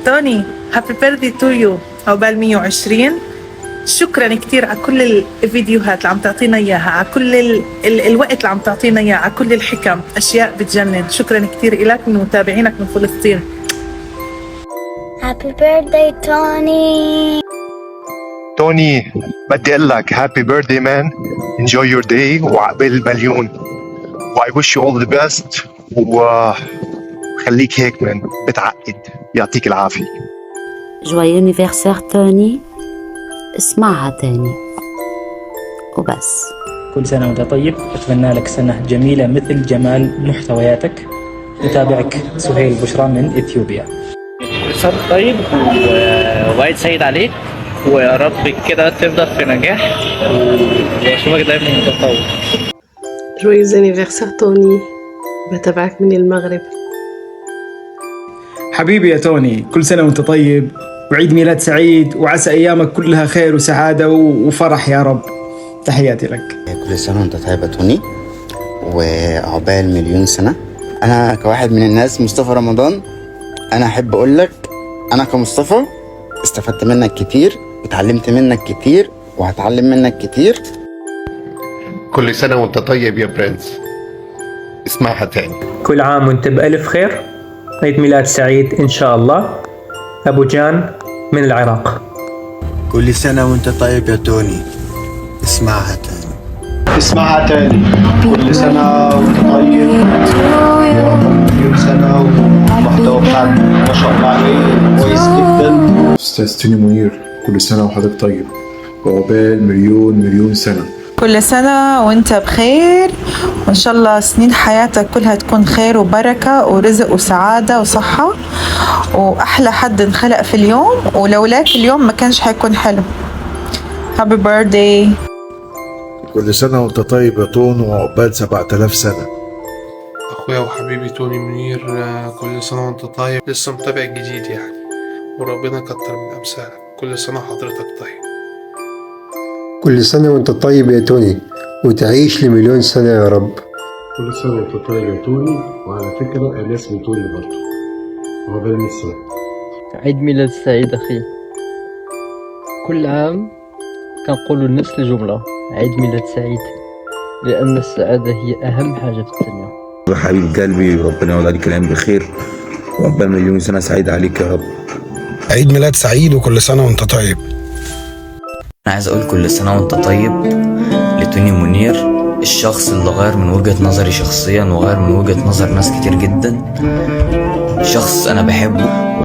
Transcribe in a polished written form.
توني هابي بيرثدي تو يو، عقبال 120. شكرا كتير على كل الفيديوهات اللي عم تعطينا اياها، على كل الوقت اللي عم تعطينا اياه، على كل الحكم، اشياء بتجنن. شكرا كتير إلك من متابعينك من فلسطين. هابي بيرثدي توني. توني بدي اقول لك هابي بيرثدي مان، انجوي يور داي وعقبال المليون، واي ويش يو اول ذا بيست، وخليك هيك مان بتعقد، يعطيك العافيه. جوي انيفرسير توني، اسمعها تاني وبس. كل سنة وانت طيب، أتمنى لك سنة جميلة مثل جمال محتوياتك. نتابعك سهيل بشرى من إثيوبيا. كل سنة طيب وعيد سعيد عليك، ويا رب كده تفضل في نجاح واشوفك دايما متطور. جويز انيفرسير توني، بتابعك من المغرب. حبيبي يا توني، كل سنة وانت طيب وعيد ميلاد سعيد، وعسى أيامك كلها خير وسعادة وفرح يا رب. تحياتي لك. كل سنة وانت طيب يا توني وعقبال مليون سنة. أنا كواحد من الناس مصطفى رمضان، أنا أحب أقول لك أنا كمصطفى استفدت منك كتير وتعلمت منك كتير وهتعلم منك كتير. كل سنه وانت طيب يا برنس، اسمعها تاني. كل عام وانت بألف خير، عيد ميلاد سعيد إن شاء الله. أبو جان من العراق. كل سنة وانت طيب يا توني، اسمعها تاني. اسمعها تاني. كل سنة وانت طيب، وعقبال سنة، ومحتوى بتاعك ما شاء الله عليه كويس جدا. أستاذ توني منير، كل سنة وحضرتك طيب وعقبال مليون سنة. كل سنة وانت بخير، وان شاء الله سنين حياتك كلها تكون خير وبركة ورزق وسعادة وصحة، واحلى حد انخلق في اليوم، ولولاك اليوم ما كانش حيكون حلو. هابي بيرثدي. كل سنة وانت طيب يا طون وعقبال 7000 سنة. اخويا وحبيبي توني منير، كل سنة وانت طيب. لسه متابع جديد يعني، وربنا كتر من امثالك. كل سنة حضرتك طيب. كل سنة وانت طيب يا توني وتعيش لمليون سنة يا رب. كل سنة وانت طيب يا توني، وعلى فكرة أنا اسمي توني برضه، وعقبال 100 سنة. عيد ميلاد سعيد أخي. كل عام كنقولوا نفس الجملة، عيد ميلاد سعيد، لأن السعادة هي أهم حاجة في الدنيا. حبيب قلبي، ربنا يولد عليك الأيام بخير وعقبال مليون سنة سعيد عليك يا رب. عيد ميلاد سعيد وكل سنة وانت طيب. أنا عايز أقول كل سنة وأنت طيب لتوني منير، الشخص اللي غير من وجهة نظري شخصيا وغير من وجهة نظر ناس كتير جدا. شخص أنا بحبه